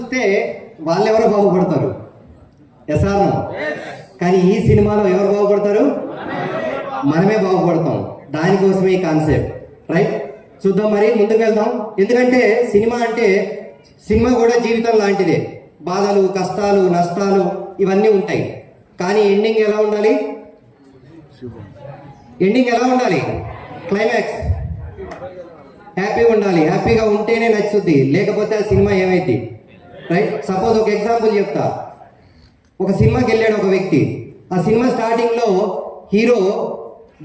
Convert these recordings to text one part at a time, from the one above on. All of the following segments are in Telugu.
చూస్తే వాళ్ళెవరో బాగుపడతారు, ఎస్ఆర్. కానీ ఈ సినిమాలో ఎవరు బాగుపడతారు? మనమే బాగుపడతాం. దానికోసమే ఈ కాన్సెప్ట్, రైట్? చూద్దాం, మరి ముందుకు వెళ్దాం. ఎందుకంటే సినిమా కూడా జీవితం లాంటిదే. బాధలు, కష్టాలు, నష్టాలు ఇవన్నీ ఉంటాయి. కానీ ఎండింగ్ ఎలా ఉండాలి? క్లైమాక్స్ హ్యాపీగా ఉండాలి. హ్యాపీగా ఉంటేనే నచ్చుద్ది, లేకపోతే ఆ సినిమా ఏమైంది, రైట్? సపోజ్ ఒక ఎగ్జాంపుల్ చెప్తా. ఒక సినిమాకి వెళ్ళాడు ఒక వ్యక్తి. ఆ సినిమా స్టార్టింగ్లో హీరో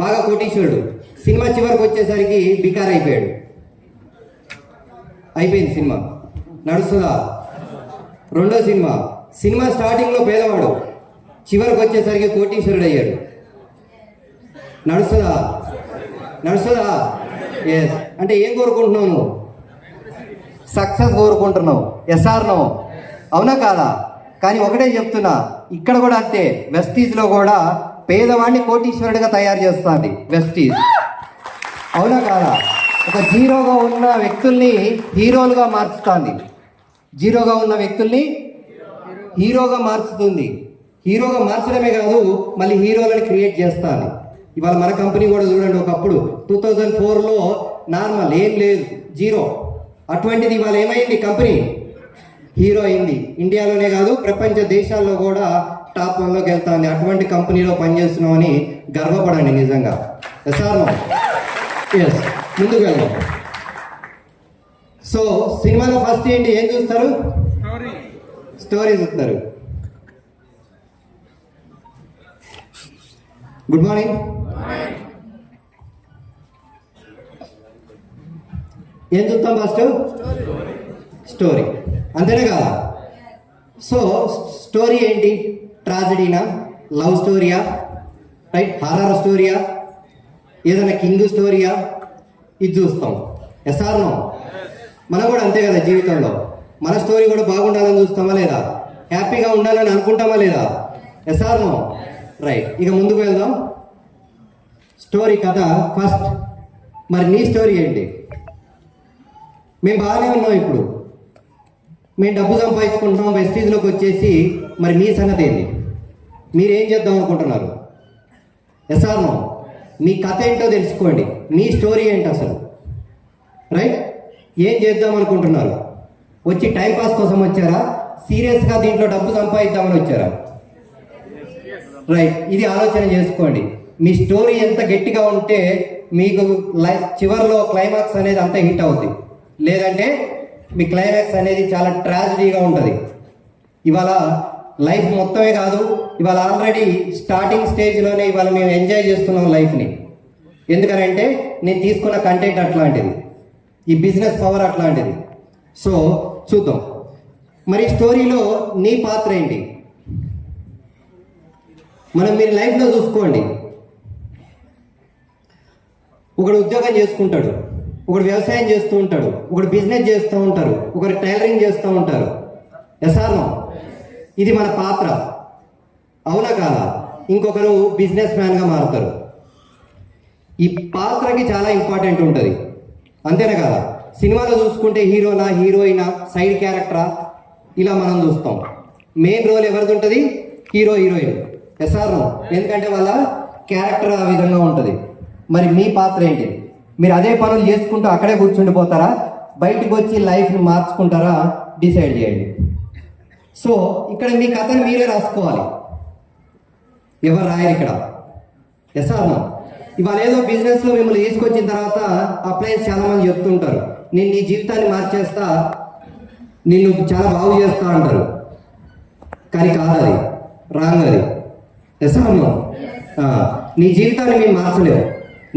బాగా కోటీశ్వరుడు, సినిమా చివరికి వచ్చేసరికి బికార్ అయిపోయాడు. అయిపోయింది సినిమా. నడుస్తుందా? రెండో సినిమా స్టార్టింగ్లో పేదవాడు, చివరికి వచ్చేసరికి కోటీశ్వరుడు అయ్యాడు. నడుస్తుందా? ఎస్. అంటే ఏం కోరుకుంటున్నావు నువ్వు? సక్సెస్ కోరుకుంటున్నావు. Yes or no? అవునా కాదా? కానీ ఒకటే చెప్తున్నా, ఇక్కడ కూడా అంతే. వెస్టీజ్లో కూడా పేదవాడిని కోటీశ్వరుడిగా తయారు చేస్తుంది వెస్టీజ్. అవునా కాదా? ఒక జీరోగా ఉన్న వ్యక్తుల్ని హీరోలుగా మార్చుతుంది. జీరోగా ఉన్న వ్యక్తుల్ని హీరోగా మార్చుతుంది. హీరోగా మార్చడమే కాదు, మళ్ళీ హీరోలను క్రియేట్ చేస్తుంది. ఇవాళ మన కంపెనీ కూడా చూడండి, ఒకప్పుడు 2004లో నార్మల్, ఏం లేదు, జీరో. అటువంటిది ఇవాళ ఏమైంది? కంపెనీ హీరో అయింది. ఇండియాలోనే కాదు, ప్రపంచ దేశాల్లో కూడా టాప్ 1లోకి వెళ్తుంది. అటువంటి కంపెనీలో పనిచేస్తున్నామని గర్వపడండి నిజంగా. Yes or no? ఎస్. ముందుకు వెళ్దాం. సో సినిమాలో ఫస్ట్ ఏంటి, ఏం చూస్తారు? స్టోరీ చూస్తారు. Good morning. ఏం చూస్తాం ఫస్ట్? స్టోరీ, అంతేనే కదా? సో స్టోరీ ఏంటి? ట్రాజడీనా, లవ్ స్టోరీయా, రైట్? హారర్ స్టోరీయా, ఏదైనా కింగ్ స్టోరీయా? ఇది చూస్తాం. Yes or no? మనం కూడా అంతే కదా జీవితంలో. మన స్టోరీ కూడా బాగుండాలని చూస్తామా లేదా? హ్యాపీగా ఉండాలని అనుకుంటామా లేదా? Yes or no? రైట్. ఇక ముందుకు వెళ్దాం. స్టోరీ కథ ఫస్ట్. మరి నీ స్టోరీ ఏంటి? మేము బాగానే ఉన్నాం, ఇప్పుడు మేము డబ్బు సంపాదించుకుంటాం, వెస్టీజ్లోకి వచ్చేసి. మరి మీ సంగతి ఏంటి? మీరేం చేద్దాం అనుకుంటున్నారు? SR no? మీ కథ ఏంటో తెలుసుకోండి. మీ స్టోరీ ఏంటి అసలు, రైట్? ఏం చేద్దాం అనుకుంటున్నారు? వచ్చి టైంపాస్ కోసం వచ్చారా? సీరియస్గా దీంట్లో డబ్బు సంపాదిద్దామని వచ్చారా? రైట్. ఇది ఆలోచన చేసుకోండి. మీ స్టోరీ ఎంత గట్టిగా ఉంటే మీకు చివరిలో క్లైమాక్స్ అనేది అంత హిట్ అవుతుంది. లేదంటే మీ క్లైమాక్స్ అనేది చాలా ట్రాజడీగా ఉంటుంది. ఇవాళ లైఫ్ మొత్తమే కాదు, ఇవాళ ఆల్రెడీ స్టార్టింగ్ స్టేజ్లోనే ఇవాళ మేము ఎంజాయ్ చేస్తున్నాం లైఫ్ని. ఎందుకనంటే నేను తీసుకున్న కంటెంట్ అట్లాంటిది, ఈ బిజినెస్ పవర్ అట్లాంటిది. సో చూద్దాం. మరి స్టోరీలో నీ పాత్ర ఏంటి? మీరు లైఫ్లో చూసుకోండి. ఒకడు ఉద్యోగం చేసుకుంటాడు, ఒకడు వ్యవసాయం చేస్తూ ఉంటాడు, ఒకడు బిజినెస్ చేస్తూ ఉంటారు, ఒకరు టైలరింగ్ చేస్తూ ఉంటారు. Yes or no? ఇది మన పాత్ర, అవునా కాదా? ఇంకొకరు బిజినెస్ మ్యాన్గా మారుతారు. ఈ పాత్రకి చాలా ఇంపార్టెంట్ ఉంటుంది, అంతేనా కదా? సినిమాలో చూసుకుంటే హీరోనా, హీరోయినా, సైడ్ క్యారెక్టరా, ఇలా మనం చూస్తాం. మెయిన్ రోల్ ఎవరిది ఉంటుంది? Hero, heroine. Yes or no? ఎందుకంటే వాళ్ళ క్యారెక్టర్ ఆ విధంగా ఉంటుంది. మరి మీ పాత్ర ఏంటి? మీరు అదే పనులు చేసుకుంటూ అక్కడే కూర్చుండిపోతారా? బయటకు వచ్చి లైఫ్ని మార్చుకుంటారా? డిసైడ్ చేయండి. సో ఇక్కడ మీ కథను మీరే రాసుకోవాలి, ఎవరు రాయరు ఇక్కడ. Yes or no? ఇవాళ ఏదో బిజినెస్లో మిమ్మల్ని తీసుకొచ్చిన తర్వాత అప్లయన్స్ చాలామంది చెప్తుంటారు, నేను నీ జీవితాన్ని మార్చేస్తా, నిన్ను చాలా బాగు చేస్తా అంటారు. కానీ కాదు, అది రాంగ్. అది ఎస్ఆర్ నో? నీ జీవితాన్ని మేము మార్చలేము.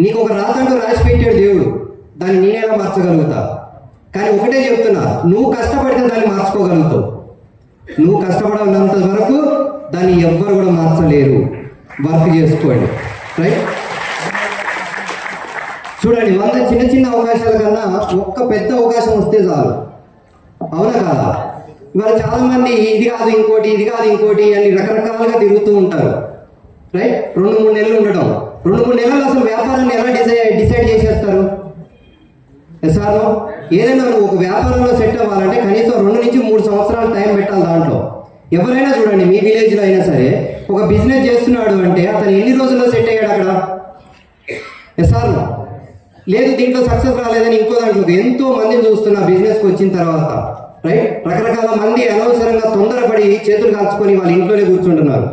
నీకు ఒక రాతంటూ రాసి పెట్టాడు దేవుడు, దాన్ని నేనేలా మార్చగలుగుతా? కానీ ఒకటే చెప్తున్నా, నువ్వు కష్టపడితే దాన్ని మార్చుకోగలుగుతావు. నువ్వు కష్టపడినంత వరకు దాన్ని ఎవ్వరు కూడా మార్చలేరు. వర్క్ చేసుకోండి, రైట్? చూడండి, 100 చిన్న చిన్న అవకాశాల కన్నా ఒక్క పెద్ద అవకాశం వస్తే చాలు, అవునా కాదా? ఇవాళ చాలా మంది ఇది కాదు ఇంకోటి, ఇది కాదు ఇంకోటి అని రకరకాలుగా తిరుగుతూ ఉంటారు, రైట్? 2-3 నెలలు ఉండడం, 2-3 నెలలు అసలు వ్యాపారాన్ని ఎలా డిసైడ్ చేసేస్తారు? ఎస్ఆర్ ఏదైనా ఒక వ్యాపారంలో సెట్ అవ్వాలంటే కనీసం 2 నుంచి 3 సంవత్సరాలు ఎవరైనా చూడండి, మీ విలేజ్లో అయినా సరే ఒక బిజినెస్ చేస్తున్నాడు అంటే అతను ఎన్ని రోజుల్లో సెట్ అయ్యాడు అక్కడ? ఎస్ఆర్ లేదు, దీంట్లో సక్సెస్ రాలేదని ఇంకో దాంట్లో ఎంతో మందిని చూస్తున్నా బిజినెస్కి వచ్చిన తర్వాత, రైట్? రకరకాల మంది అనవసరంగా తొందరపడి చేతులు కాల్చుకొని వాళ్ళ ఇంట్లోనే కూర్చుంటున్నారు.